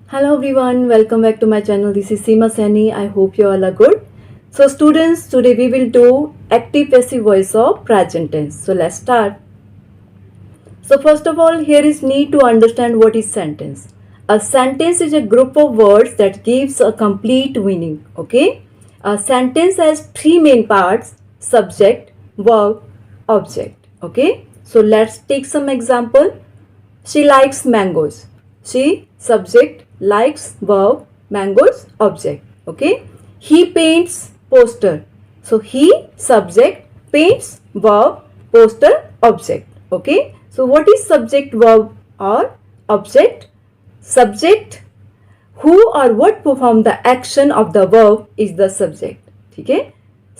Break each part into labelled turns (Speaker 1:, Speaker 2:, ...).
Speaker 1: Hello everyone, welcome back to my channel. This is Seema Sani. I hope you all are good. So students, today we will do active passive voice of present tense. So let's start. So first of all, here is need to understand what is sentence. A sentence is a group of words that gives a complete meaning. Okay. A sentence has three main parts: subject, verb, object. Okay. So let's take some example. She likes mangoes. She, subject, likes, verb, mangoes, object. Okay. He paints, poster. So he, subject, paints, verb, poster, object. Okay. So what is subject, verb or object? Subject, who or what perform the action of the verb is the subject. ठीक है.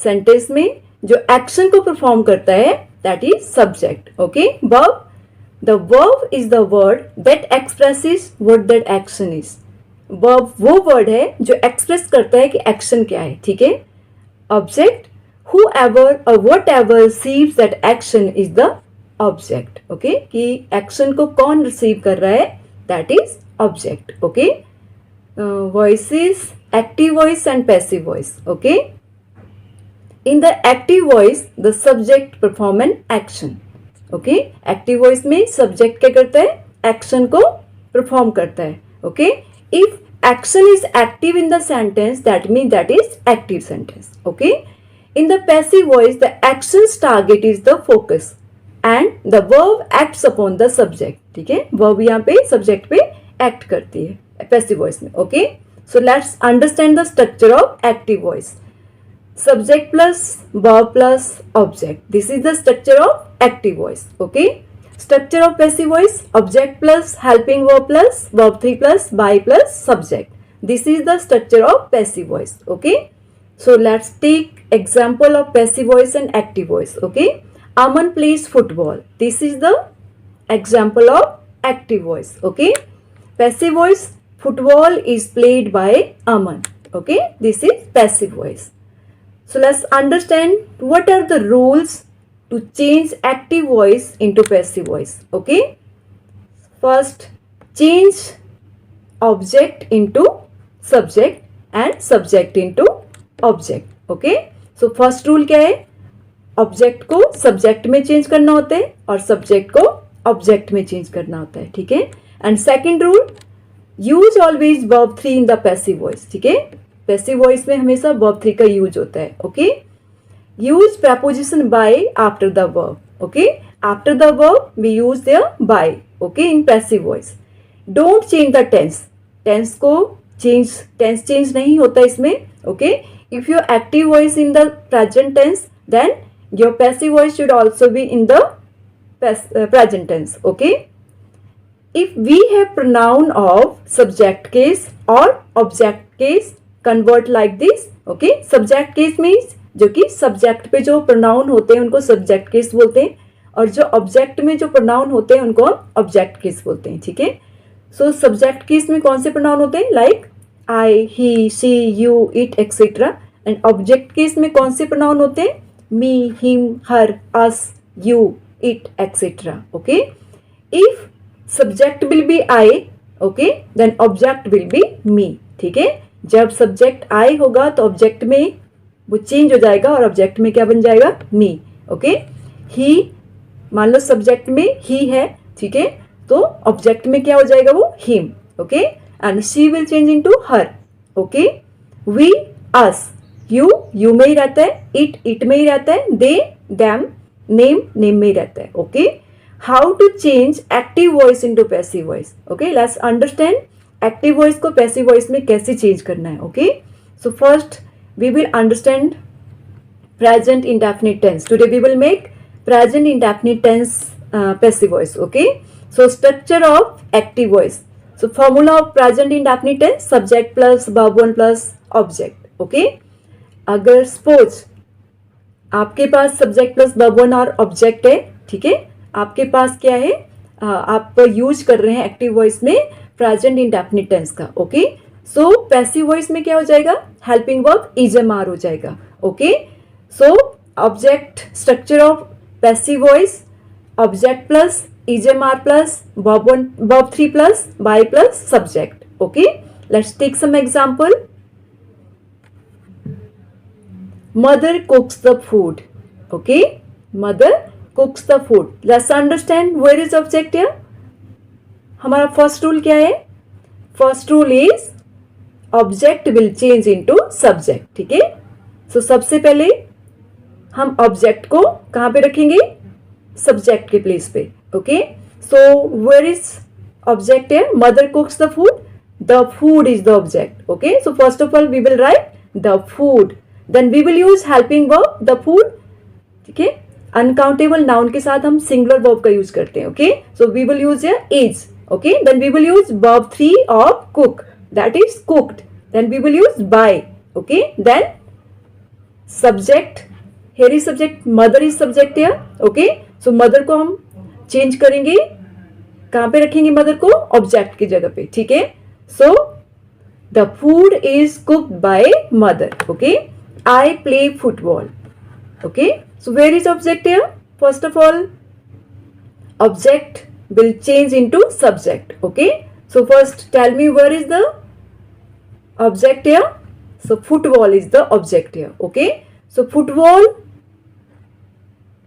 Speaker 1: Sentence में जो action को perform करता है that is subject. Okay. Verb, the verb is the word that expresses what that action is. verb वो word है जो express करता है कि action क्या है. ठीक है. object, whoever or whatever receives that action is the object. okay. कि action को कौन receive कर रहा है that is object. okay. voices, active voice and passive voice. okay. in the active voice the subject perform an action. Okay. Active voice में subject क्या करता है? एक्शन को परफॉर्म करता है. Okay. If action is active in the sentence that mean that is active sentence. Okay. In the passive voice the actions target is the focus and the verb acts upon the subject. ठीक है. Verb यहाँ पे subject पे act करती है passive voice में. Okay. So let's understand the structure of active voice. Subject plus verb plus object. This is the structure of active voice. Okay. Structure of passive voice: object plus helping verb plus verb 3 plus by plus subject. This is the structure of passive voice. Okay. So let's take example of passive voice and active voice. Okay. Aman plays football. This is the example of active voice. Okay. Passive voice: football is played by Aman. Okay. This is passive voice. So let's understand what are the rules to change active voice into passive voice. Okay. First, change object into subject and subject into object. Okay. So first rule क्या है? Object को subject में change करना होता है और subject को object में चेंज करना होता है. ठीक है. And second rule, use always verb 3 in the passive voice. ठीक है. पैसिव वॉइस में हमेशा वर्ब 3 का यूज होता है. Okay. Use preposition by after the verb. Okay. After the verb we use the by. Okay. In passive voice don't change the tense. Tense change नहीं होता इसमें. Okay. If your active voice in the present tense then your passive voice should also be in the present tense. Okay. if we have pronoun of subject case or object case, convert like this. okay. subject case means जो कि subject पे जो pronoun होते हैं उनको subject case बोलते हैं और जो object में जो pronoun होते हैं उनको object case बोलते हैं. ठीक है. so subject case में कौन से pronoun होते हैं? like I, he, she, you, it, etc. and object case में कौन से pronoun होते हैं? me, him, her, us, you, it, etc. okay. if subject will be I, okay, then object will be me. ठीक है. जब सब्जेक्ट I होगा तो ऑब्जेक्ट में वो चेंज हो जाएगा और ऑब्जेक्ट में क्या बन जाएगा? मी. ओके. ही, मान लो सब्जेक्ट में ही है. ठीक है. तो ऑब्जेक्ट में क्या हो जाएगा? वो him. Okay. And she will change into her. Okay. We, us, you में ही रहता है. इट में ही रहता है. दे, देम, नेम में ही रहता है. Okay. how to change active voice into passive voice. okay. let's understand active voice को passive voice में कैसे change करना है. okay. so first we will understand present indefinite tense. today we will make present indefinite tense passive voice. okay. so structure of active voice. so formula of present indefinite tense: subject plus verb 1 plus object. okay. अगर suppose आपके पास subject plus verb 1 और object है. ठीक है. आपके पास क्या है? आप यूज कर रहे हैं एक्टिव वॉइस में प्रेजेंट इंडेफिनिट टेंस का. ओके. सो पैसिव वॉइस में क्या हो जाएगा? हेल्पिंग वर्ब इजएमआर हो जाएगा. Okay. So object structure of passive voice: object plus is am are plus verb 3 plus by plus subject. Okay, let's take some example. Mother cooks the food. Okay, mother cooks the food. Let's understand where is object here. हमारा first rule क्या है? First rule is object will change into subject. ठीक है, सो सबसे पहले हम object को कहां पे रखेंगे? सब्जेक्ट के प्लेस पे. Okay, so where is object है? Mother cooks the food. The food is the object. Okay, so first of all we will write the food, then we will use helping verb the food. ठीक है, uncountable noun के साथ हम singular verb का use करते हैं. Okay, so we will use is. Okay, then we will use verb 3 of cook, that is cooked. Then we will use by. Okay, then subject, here is subject, mother is subject here. Okay, so mother को हम change करेंगे, कहाँ पे रखेंगे mother को? object की जगह पे. ठीक है, so the food is cooked by mother. Okay, I play football. Okay, so where is object here? First of all, object will change into subject. Okay, so first tell me where is the object here? So football is the object here. Okay, so football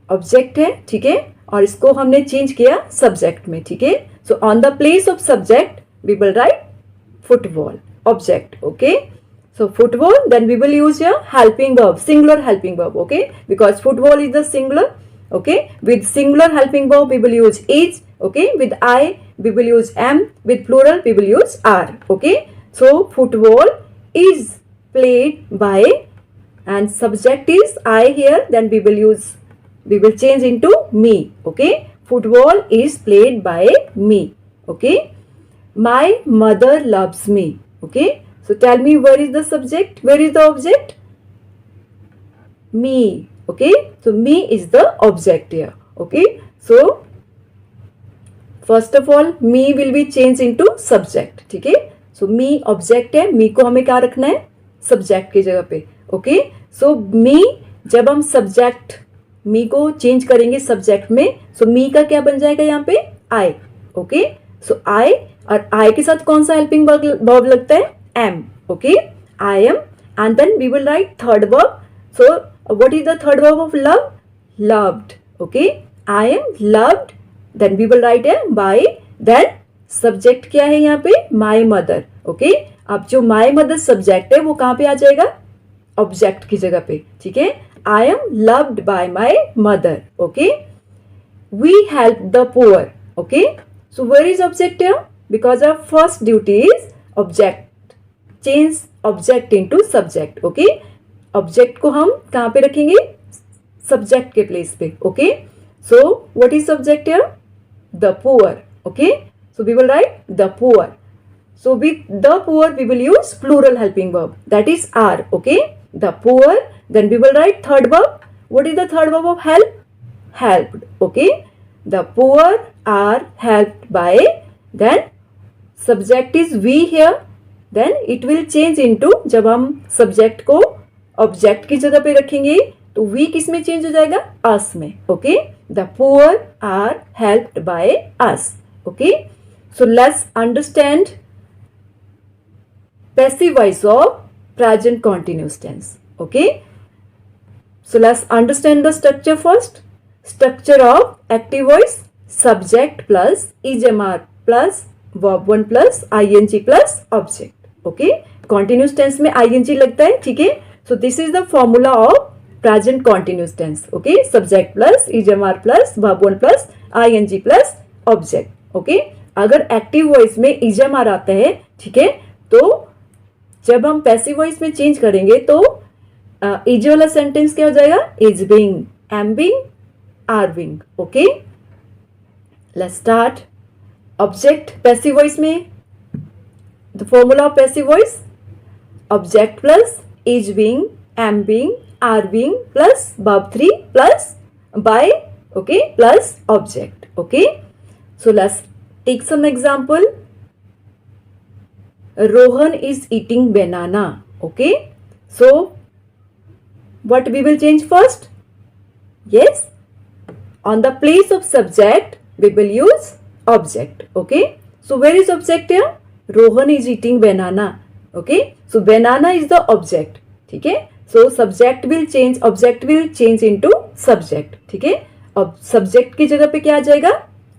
Speaker 1: object है. ठीक है, और इसको हमने change किया subject में. ठीक है, so on the place of subject we will write football object. Okay, so football, then we will use here helping verb, singular helping verb. Okay, because football is the singular. Okay, with singular helping verb we will use is. Okay, with I we will use am, with plural we will use are. Okay, so football is played by, and subject is I here, then we will change into me. Okay, football is played by me. Okay, my mother loves me. Okay, so tell me where is the subject, where is the object? Me. Okay, so me is the object here. Okay, so first of all me will be change into subject. ठीक है, सो मी object है, मी को हमें क्या रखना है? Subject की जगह पे. ओके, सो मी, जब हम सब्जेक्ट मी को चेंज करेंगे सब्जेक्ट में, सो मी का क्या बन जाएगा यहाँ पे? आई. ओके, सो आई, और आई के साथ कौन सा हेल्पिंग वर्ब लगता है? Am. Okay, I am, and then we will write third verb. So what is the third verb of love? Loved. Okay, I am loved, then we will write by. then subject क्या है यहाँ पे? my mother. okay, अब जो my mother subject है वो कहाँ पे आ जाएगा? object की जगह पे. ठीक है, I am loved by my mother. okay, we help the poor. okay, so where is object here? because our first duty is object, change object into subject. okay, object को हम कहाँ पे रखेंगे? subject के place पे. okay, so what is subject here? the poor. Okay, so we will write the poor. So with the poor we will use plural helping verb, that is are. Okay, the poor, then we will write third verb. What is the third verb of help? helped. Okay, the poor are helped by, then subject is we here, then it will change into, जब हम subject को object की जगह पे रखेंगे तो we किस में चेंज हो जाएगा? अस में. Okay, the poor are helped by us. Okay, so let's understand passive voice of present continuous tense. Okay, so let's understand the structure first. Structure of active voice, subject plus is am are plus verb 1 plus ING plus object. Okay, continuous tense में ING लगता है. ठीक है, so this is the formula of present continuous tense. okay, subject plus ejmr plus verb 1 plus ing plus object. okay, अगर active voice में ejmr आता है, ठीक है, तो जब हम पैसिव वॉइस में चेंज करेंगे तो इज वाला सेंटेंस क्या हो जाएगा? Is being, am being, are being. Okay, let's start. Object passive voice में the formula of passive voice, object plus is being, am being, are being plus verb 3 plus by. okay, plus object. okay, so let's take some example. Rohan is eating banana. okay, so what we will change first? yes, on the place of subject we will use object. okay, so where is object here? Rohan is eating banana. Okay, so banana is the object. ठीक है, so subject will change, object will change into subject. ठीक है, अब subject की जगह पे क्या आ जाएगा,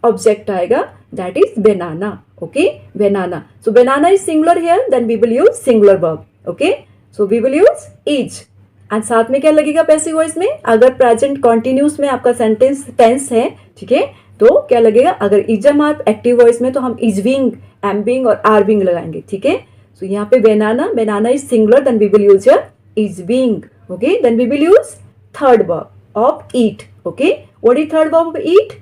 Speaker 1: ऑब्जेक्ट आएगा, that is banana. Okay, banana. So banana is singular here, then we will use singular verb. Okay, so we will use is. And साथ में क्या लगेगा पैसिव वॉइस में, अगर प्रेजेंट कॉन्टिन्यूस में आपका सेंटेंस टेंस है, ठीक है, तो क्या लगेगा, अगर इजम आप एक्टिव वॉइस में तो हम इज बीइंग, एम बीइंग और आर बीइंग लगाएंगे. ठीक है, सो यहाँ पे banana, banana is singular, then we will use your is being. Okay, then we will use third verb of eat. Okay, what is third verb of eat,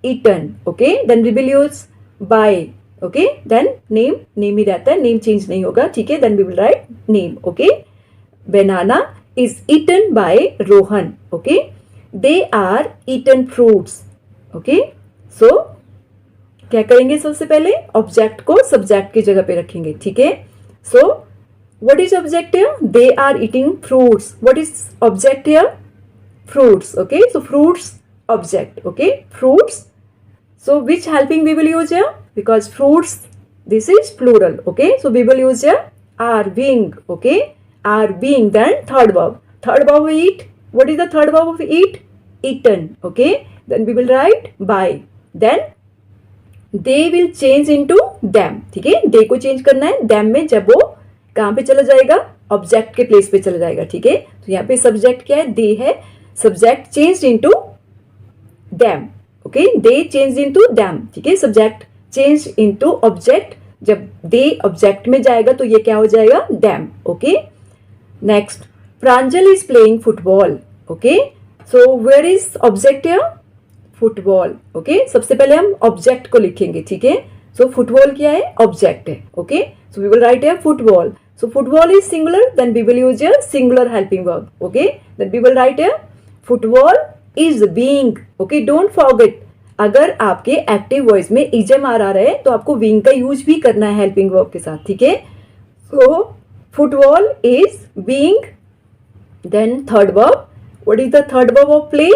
Speaker 1: eaten. Okay, then we will use by. Okay, then name, name ही रहता है, name change नहीं होगा. ठीक है, then we will write name. Okay, banana is eaten by Rohan. Okay, they are eaten fruits. Okay, so क्या करेंगे, सबसे पहले ऑब्जेक्ट को सब्जेक्ट की जगह पे रखेंगे. ठीक है, so what is object here, they are eating fruits. What is object here, fruits. Okay, so fruits object. Okay, fruits. So which helping we will use here, because fruits this is plural. Okay, so we will use here are being. Okay, are being. Then third verb, third verb of eat. What is the third verb of eat, eaten. Okay, then we will write by. Then they will change into them. ठीक है, they को change करना है, them में जब वो कहाँ पे चला जाएगा, ऑब्जेक्ट के प्लेस पे चला जाएगा. ठीक है, तो यहाँ पे सब्जेक्ट क्या है, they है, subject change into them. Okay, दे चेंज इनटू दैम. ठीक है, सब्जेक्ट चेंज इनटू ऑब्जेक्ट, जब दे ऑब्जेक्ट में जाएगा तो ये क्या हो जाएगा, them. Okay, next, Pranjal is playing football. Okay, so where is object here, football. Okay, सबसे पहले हम ऑब्जेक्ट को लिखेंगे. ठीक है, सो फुटबॉल क्या है, ऑब्जेक्ट है. Okay, so we will write here football. So football is singular, then we will use here singular helping verb. Okay, then we will write here football is being. Okay, don't forget, अगर आपके active voice में is am आ रहा है तो आपको being का use भी करना है हेल्पिंग वर्ब के साथ. ठीक है, so football is being. Then third verb, what is the third verb of play,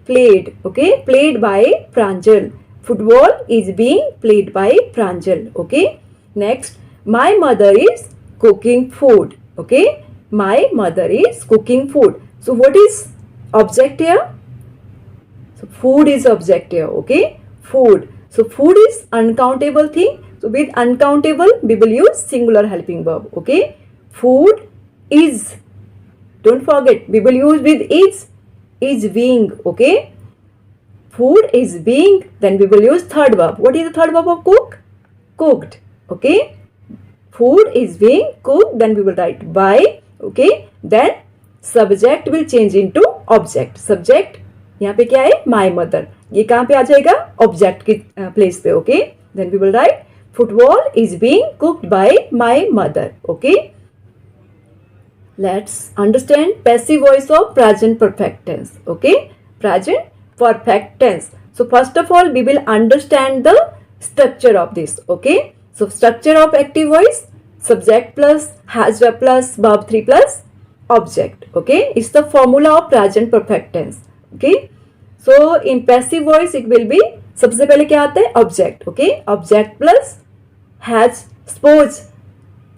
Speaker 1: played. Okay, played by Pranjal. Football is being played by Pranjal. Okay, next, my mother is cooking food. Okay, my mother is cooking food. So what is object here, so food is object here. Okay, food. So food is uncountable thing, so with uncountable we will use singular helping verb. Okay, food is, don't forget we will use with is being. Okay, food is being, then we will use third verb. What is the third verb of cook, cooked. Okay, food is being cooked, then we will write by. Okay, then subject will change into object. Subject यहाँ पे क्या है, my mother, ये कहाँ पे आ जाएगा, object की place पे. Okay, then we will write football is being cooked by my mother. Okay, let's understand passive voice of present perfect tense. Okay, present perfect tense. So first of all we will understand the structure of this. Okay, so structure of active voice, subject plus has verb plus verb 3 plus object. Okay, is the formula of present perfect tense. Okay, so in passive voice it will B, सबसे पहले क्या आता है, object. Okay, object plus has. Suppose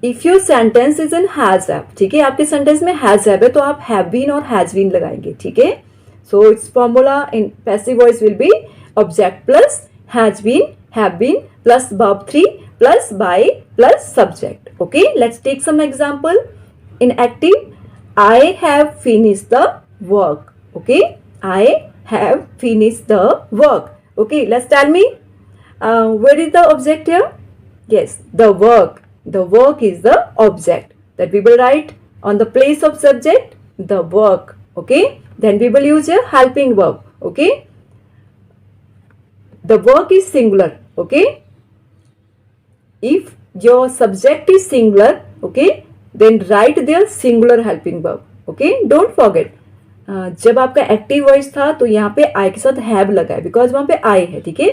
Speaker 1: if your sentence is in has have. ठीक है, आपके sentence में has have है तो आप हैव बीन और हैज बीन लगाएंगे. ठीक है, so its formula in passive voice will be object plus has been, have been plus verb 3 plus by plus subject. Okay, let's take some example. In active, I have finished the work. Okay, I have finished the work. Okay, let's tell me, where is the object here? Yes, the work. The work is the object that we will write on the place of subject, the work. Okay, then we will use a helping verb. Okay, the work is singular. Okay, if your subject is singular, okay, then write their singular helping verb. Okay, don't forget. जब आपका active voice था तो यहाँ पे आई के साथ have लगा है, बिकॉज वहां पे आई है. ठीक है,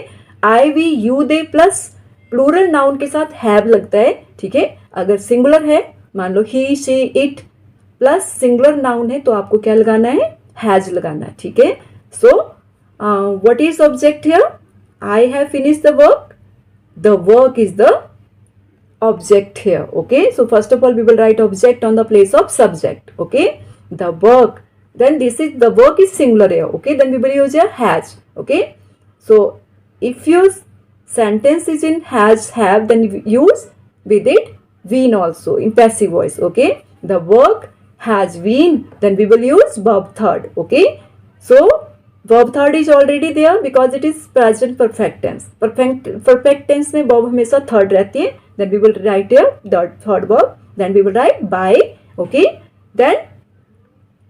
Speaker 1: I we you they plus plural noun के साथ हैव लगता है. ठीक है, अगर सिंगुलर है, मान लो he she it plus singular noun है तो आपको क्या लगाना है, हैज लगाना है. ठीक है, so what is object here, I have finished the work. The work is the object here. Okay, so first of all we will write object on the place of subject. Okay, the work, then this is the work is singular here. Okay, then we will use a has. Okay, so if your sentence is in has have, then we use with it been also in passive voice. Okay, the work has been, then we will use verb third. Okay, so verb third is already there because it is present perfect tense. Perfect tense में verb हमेशा third रहती है. Then we will write here the third verb. Then we will write by. Okay, then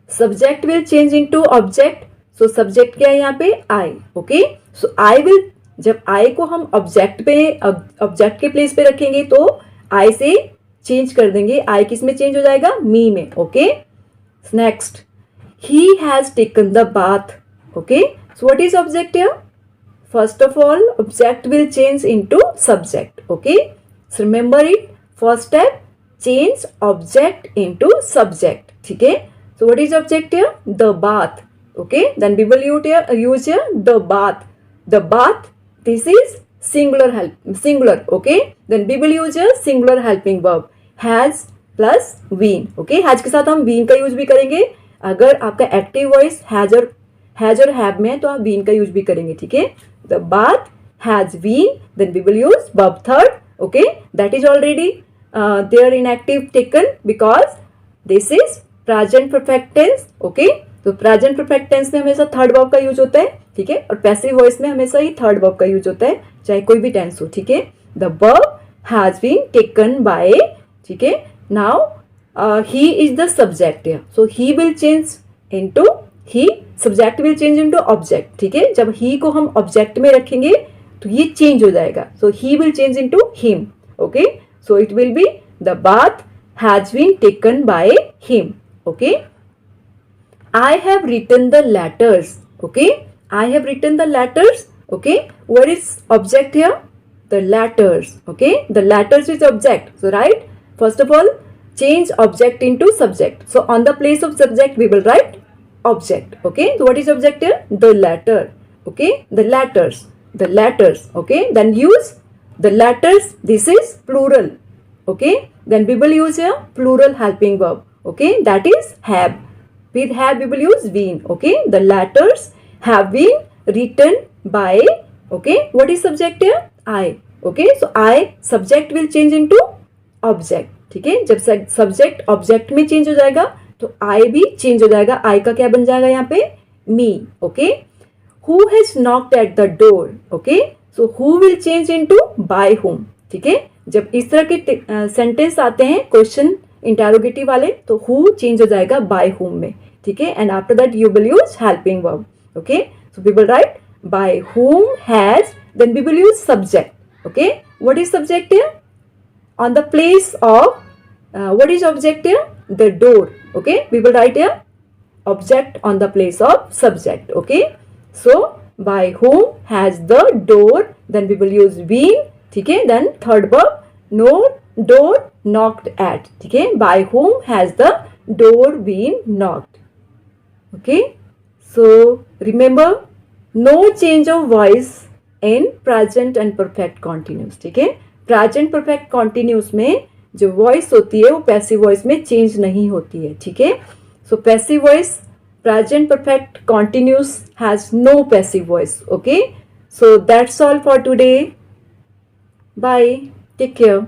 Speaker 1: subject will change into object. So subject क्या है यहाँ पे I. Okay, so I will, जब I को हम object के प्लेस पे रखेंगे तो I से चेंज कर देंगे. I किस में चेंज हो जाएगा? Me में. Okay, next, he has taken the bath. Okay, so what is object here? First of all, object will change into subject. Okay, so remember it. First step, change object into subject. ठीक है, so what is object here? The bath. Okay, then we will use here the bath. The bath, this is singular. Okay, then we will use here singular helping verb has plus been. Okay, has के साथ हम been का use भी करेंगे. अगर आपका active voice has और have में तो आप बीन का यूज भी करेंगे. ठीक है, the bath has been, then we will use verb third. Okay, that is already there in active taken because this is present perfect tense. Okay, तो प्रेजेंट परफेक्ट टेंस में हमेशा थर्ड वर्ब का use होता है. ठीक है, और passive voice में हमेशा ही थर्ड वर्ब का यूज होता है, चाहे कोई भी टेंस हो. ठीक है, the verb has been taken by. ठीक है, now he is the subject here, so he will change into he, subject will change into object. ठीक है, जब ही को हम ऑब्जेक्ट में रखेंगे तो ये चेंज हो जाएगा. So he will change into him. Okay, so it will be the bath has been taken by him. Okay, I have written the letters. Okay, I have written the letters. Okay, where is object here? The letters. Okay, the letters is object. So right, first of all, change object into subject. So on the place of subject we will write object. Okay, so what is object here? The letter. Okay, the letters. Okay, then use the letters. This is plural. Okay, then we will use here plural helping verb. Okay, that is have. With have we will use been. Okay, the letters have been written by. Okay, what is subject here? I. Okay, so I subject will change into object. ठीक है, जब subject object में change हो जाएगा तो I भी change हो जाएगा. I का क्या बन जाएगा यहाँ पे? Me. Okay, who has knocked at the door? Okay, so who will change into by whom. ठीक है, जब इस तरह के सेंटेंस आते हैं क्वेश्चन इंटेरोगेटिव वाले तो हु चेंज हो जाएगा बाय हुम में. ठीक है, and after that you will use helping verb. Okay, so we will write by whom has, then we will use subject. Okay, what is subject here? On the place of what is object here? The door. Okay, we will write here object on the place of subject. Okay, so by whom has the door, then we will use been. ठीक है, then third verb no door knocked at. ठीक है, by whom has the door been knocked. Okay, so remember no change of voice in present and perfect continuous. ठीक है, present perfect continuous में जो voice होती है वो passive voice में change नहीं होती है. ठीक है, so passive voice present perfect continuous has no passive voice. Okay, so that's all for today. Bye, take care.